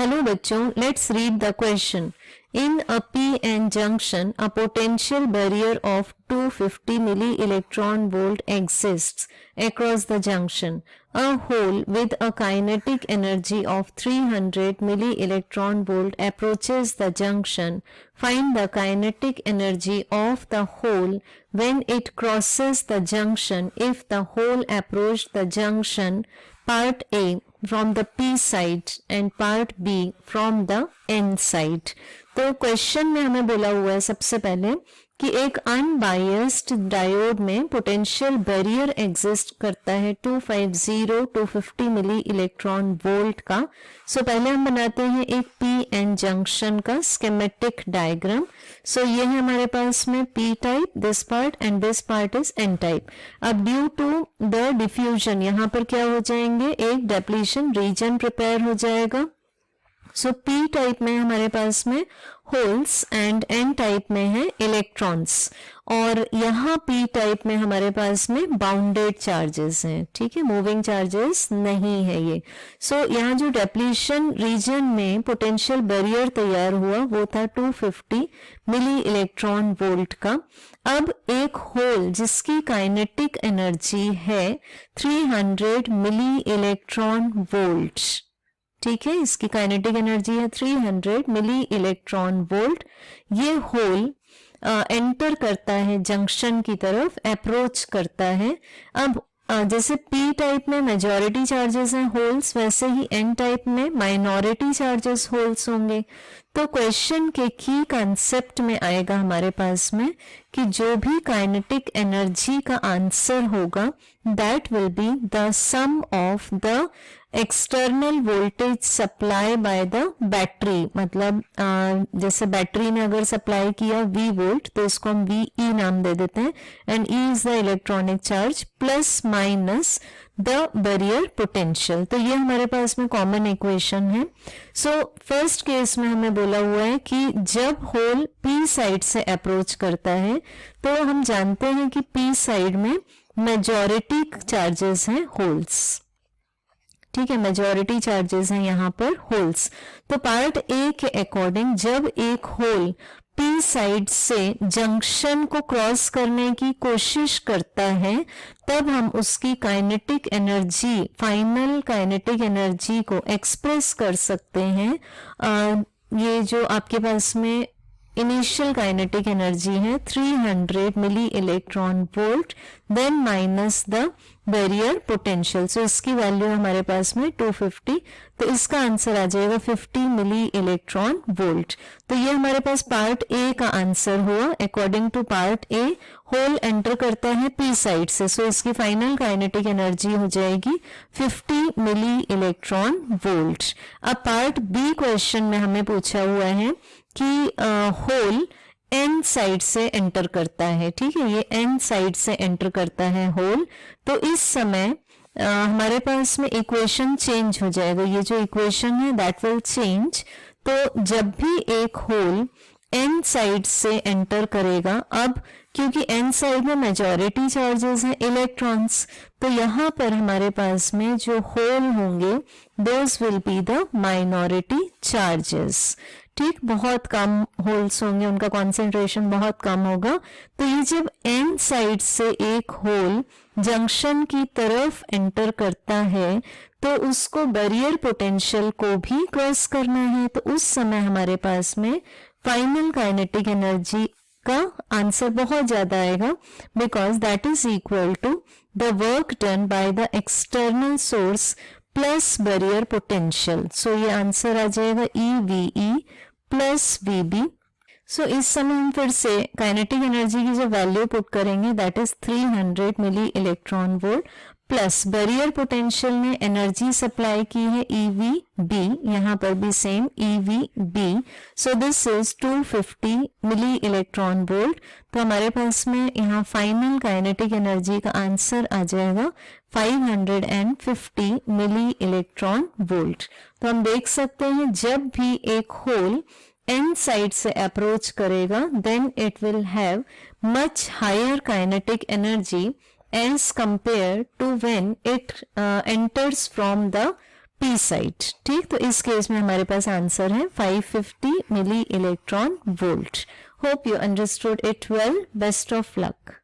Hello बच्चों, let's read the question. In a p-n junction, a potential barrier of 250 milli-electron volt exists across the junction. A hole with a kinetic energy of 300 milli-electron volt approaches the junction. Find the kinetic energy of the hole when it crosses the junction if the hole approached the junction, part A, from the P side and part B from the N side. तो question में हमें बोला हुआ है सबसे पहले कि एक अनबायस्ड डायोड में पोटेंशियल बैरियर एग्जिस्ट करता है 250 मिली इलेक्ट्रॉन वोल्ट का. सो पहले हम बनाते हैं एक पी एन जंक्शन का स्कीमेटिक डायग्राम. सो ये है हमारे पास में P type, this part and this part is an type. अब ड्यू टू द डिफ्यूजन यहाँ पर क्या हो जाएंगे, एक डेप्लीशन रीजन प्रिपेयर हो जाएगा. सो पी टाइप में हमारे पास में होल्स एंड एन टाइप में है इलेक्ट्रॉन्स, और यहाँ पी टाइप में हमारे पास में बाउंडेड चार्जेस हैं. ठीक है, मूविंग चार्जेस नहीं है ये. सो यहाँ जो डेप्लीशन रीजन में पोटेंशियल बैरियर तैयार हुआ वो था 250 मिली इलेक्ट्रॉन वोल्ट का. अब एक होल जिसकी काइनेटिक एनर्जी है 300 मिली इलेक्ट्रॉन वोल्ट. ठीक है, इसकी काइनेटिक एनर्जी है 300 मिली इलेक्ट्रॉन वोल्ट. ये होल एंटर करता है जंक्शन की तरफ, अप्रोच करता है. अब जैसे पी टाइप में मेजॉरिटी चार्जेस हैं होल्स, वैसे ही एन टाइप में माइनॉरिटी चार्जेस होल्स होंगे. तो क्वेश्चन के की कंसेप्ट में आएगा हमारे पास में कि जो भी काइनेटिक एनर्जी का आंसर होगा that will be the sum of the external voltage supply by the battery. मतलब जैसे बैटरी ने अगर सप्लाई किया V वोल्ट तो इसको हम VE नाम दे देते हैं, and E is the electronic charge plus minus the barrier potential. तो ये हमारे पास में कॉमन इक्वेशन है. सो फर्स्ट केस में हमें बोला हुआ है कि जब होल P साइड से अप्रोच करता है तो हम जानते हैं कि P साइड में मेजॉरिटी चार्जेस हैं होल्स. ठीक है, मेजॉरिटी चार्जेस हैं यहाँ पर होल्स. तो पार्ट ए के अकॉर्डिंग जब एक होल पी साइड से जंक्शन को क्रॉस करने की कोशिश करता है तब हम उसकी kinetic energy, final kinetic energy को एक्सप्रेस कर सकते हैं. ये जो आपके पास में इनिशियल काइनेटिक एनर्जी है 300 milli electron volt then minus the barrier potential. So इसकी वैल्यू हमारे पास में 250, तो इसका आंसर आ जाएगा 50 मिली इलेक्ट्रॉन वोल्ट. तो ये हमारे पास पार्ट ए का आंसर हुआ. According to part A hole enter करता है पी साइड से, सो इसकी फाइनल काइनेटिक एनर्जी हो जाएगी 50 मिली इलेक्ट्रॉन वोल्ट. अब पार्ट बी क्वेश्चन में हमें पूछा हुआ है कि होल एन साइड से एंटर करता है. ठीक है, ये एन साइड से एंटर करता है होल. तो इस समय हमारे पास में इक्वेशन चेंज हो जाएगा. ये जो इक्वेशन है दैट विल चेंज. तो जब भी एक होल एन साइड से एंटर करेगा, अब क्योंकि एन साइड में मेजॉरिटी चार्जेस हैं इलेक्ट्रॉन्स, तो यहाँ पर हमारे पास में जो होल होंगे those will be the minority charges. ठीक, बहुत कम होल्स होंगे, उनका कॉन्सेंट्रेशन बहुत कम होगा. तो ये जब एन साइड से एक होल जंक्शन की तरफ एंटर करता है तो उसको बैरियर पोटेंशियल को भी क्रॉस करना है. तो उस समय हमारे पास में फाइनल काइनेटिक एनर्जी का आंसर बहुत ज्यादा आएगा, because that is equal to the work done by the external source plus barrier potential. So ये आंसर आ जाएगा EVE प्लस VB. सो इस समय हम फिर से काइनेटिक एनर्जी की जो वैल्यू पुट करेंगे that is 300 milli electron volt plus barrier potential ने एनर्जी सप्लाई की है EVB, यहाँ पर भी same EVB. So this is 250 milli electron volt. तो हमारे पास में यहाँ फाइनल काइनेटिक एनर्जी का आंसर आ जाएगा 550 मिली इलेक्ट्रॉन वोल्ट. तो हम देख सकते हैं जब भी एक होल एन साइड से अप्रोच करेगा then it will have much higher kinetic energy as compared to when it enters from the P side. ठीक, तो इस केस में हमारे पास आंसर है 550 milli electron volt. Hope you understood it well. Best of luck.